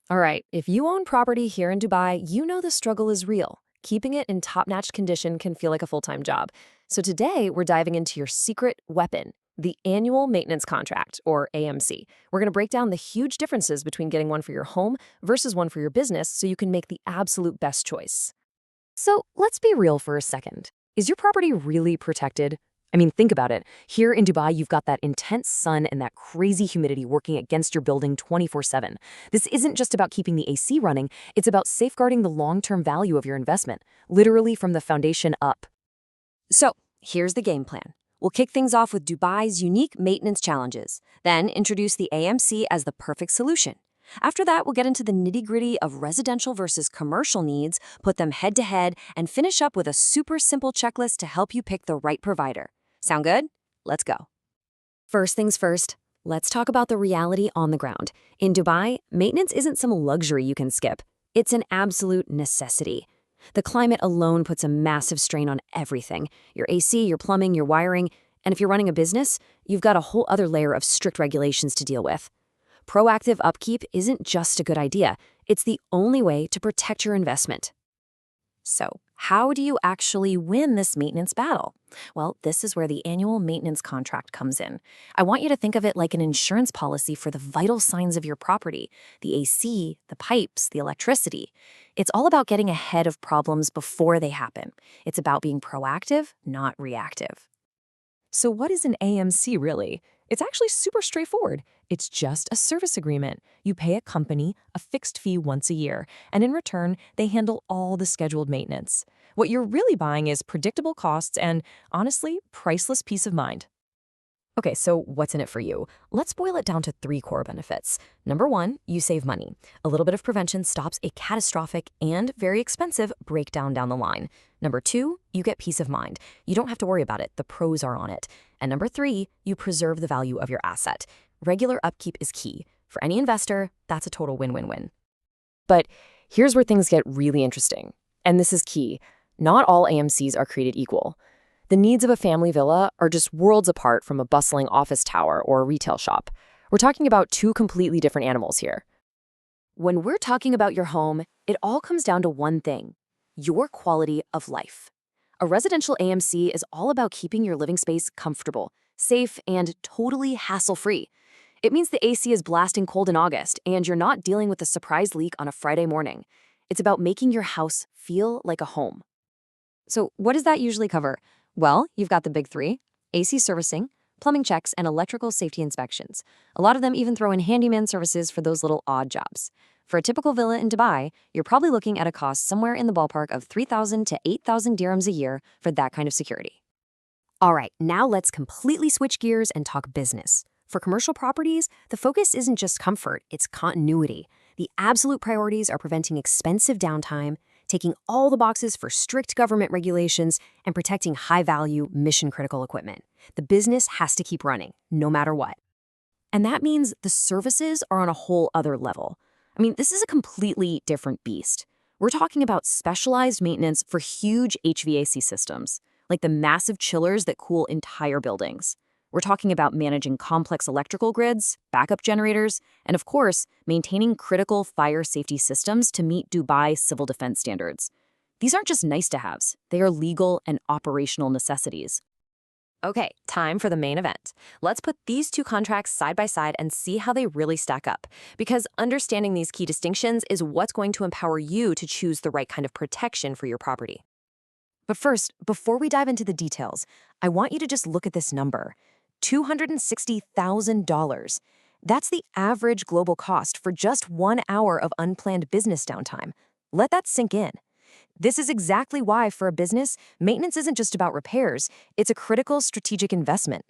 All right, if you own property here in Dubai, you know the struggle is real. Keeping it in top-notch condition can feel like a full-time job. So today, we're diving into your secret weapon, the annual maintenance contract, or AMC. We're going to break down the huge differences between getting one for your home versus one for your business so you can make the absolute best choice. So let's be real for a second. Is your property really protected? I mean, think about it. Here in Dubai, you've got that intense sun and that crazy humidity working against your building 24/7. This isn't just about keeping the AC running, it's about safeguarding the long-term value of your investment, literally from the foundation up. So, here's the game plan. We'll kick things off with Dubai's unique maintenance challenges, then introduce the AMC as the perfect solution. After that, we'll get into the nitty-gritty of residential versus commercial needs, put them head to head, and finish up with a super simple checklist to help you pick the right provider. Sound good? Let's go. First things first, let's talk about the reality on the ground. In Dubai, maintenance isn't some luxury you can skip. It's an absolute necessity. The climate alone puts a massive strain on everything. Your AC, your plumbing, your wiring, and if you're running a business, you've got a whole other layer of strict regulations to deal with. Proactive upkeep isn't just a good idea. It's the only way to protect your investment. So, how do you actually win this maintenance battle? Well, this is where the annual maintenance contract comes in. I want you to think of it like an insurance policy for the vital signs of your property, the AC, the pipes, the electricity. It's all about getting ahead of problems before they happen. It's about being proactive, not reactive. So what is an AMC really? It's actually super straightforward. It's just a service agreement. You pay a company a fixed fee once a year, and in return, they handle all the scheduled maintenance. What you're really buying is predictable costs and, honestly, priceless peace of mind. Okay, so what's in it for you? Let's boil it down to three core benefits. Number one, you save money. A little bit of prevention stops a catastrophic and very expensive breakdown down the line. Number two, you get peace of mind. You don't have to worry about it. The pros are on it. And number three, you preserve the value of your asset. Regular upkeep is key. For any investor, that's a total win-win-win. But here's where things get really interesting. And this is key. Not all AMCs are created equal. The needs of a family villa are just worlds apart from a bustling office tower or a retail shop. We're talking about two completely different animals here. When we're talking about your home, it all comes down to one thing: your quality of life. A residential AMC is all about keeping your living space comfortable, safe, and totally hassle-free. It means the AC is blasting cold in August, and you're not dealing with a surprise leak on a Friday morning. It's about making your house feel like a home. So what does that usually cover? Well, you've got the big three: AC servicing, plumbing checks, and electrical safety inspections. A lot of them even throw in handyman services for those little odd jobs. For a typical villa in Dubai, you're probably looking at a cost somewhere in the ballpark of 3,000 to 8,000 dirhams a year for that kind of security. All right, now let's completely switch gears and talk business. For commercial properties, the focus isn't just comfort, it's continuity. The absolute priorities are preventing expensive downtime, taking all the boxes for strict government regulations, and protecting high-value, mission-critical equipment. The business has to keep running, no matter what. And that means the services are on a whole other level. I mean, this is a completely different beast. We're talking about specialized maintenance for huge HVAC systems, like the massive chillers that cool entire buildings. We're talking about managing complex electrical grids, backup generators, and of course, maintaining critical fire safety systems to meet Dubai civil defense standards. These aren't just nice-to-haves, they are legal and operational necessities. Okay, time for the main event. Let's put these two contracts side by side and see how they really stack up. Because understanding these key distinctions is what's going to empower you to choose the right kind of protection for your property. But first, before we dive into the details, I want you to just look at this number: $260,000. That's the average global cost for just 1 hour of unplanned business downtime. Let that sink in. This is exactly why, for a business, maintenance isn't just about repairs, it's a critical strategic investment.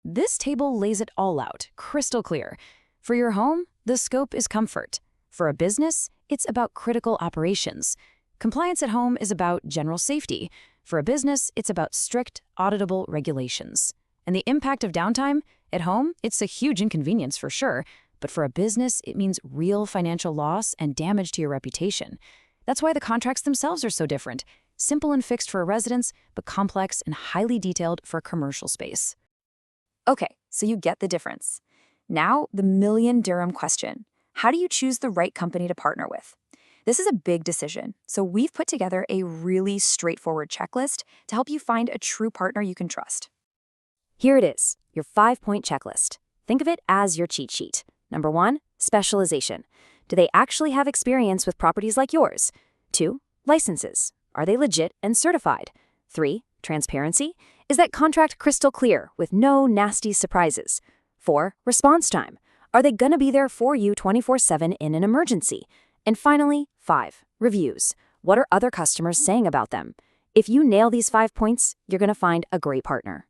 This table lays it all out, crystal clear. For your home, the scope is comfort. For a business, it's about critical operations. Compliance at home is about general safety. For a business, it's about strict, auditable regulations. And the impact of downtime? At home, it's a huge inconvenience for sure, but for a business, it means real financial loss and damage to your reputation. That's why the contracts themselves are so different. Simple and fixed for a residence, but complex and highly detailed for a commercial space. Okay, so you get the difference. Now, the million dirham question. How do you choose the right company to partner with? This is a big decision, so we've put together a really straightforward checklist to help you find a true partner you can trust. Here it is, your 5-point checklist. Think of it as your cheat sheet. Number 1, specialization. Do they actually have experience with properties like yours? 2, licenses. Are they legit and certified? 3, transparency. Is that contract crystal clear with no nasty surprises? 4, response time. Are they gonna be there for you 24/7 in an emergency? And finally, 5, reviews. What are other customers saying about them? If you nail these 5 points, you're gonna find a great partner.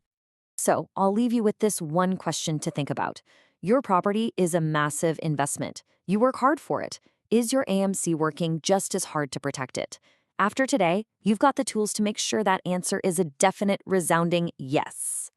So I'll leave you with this one question to think about. Your property is a massive investment. You work hard for it. Is your AMC working just as hard to protect it? After today, you've got the tools to make sure that answer is a definite, resounding yes.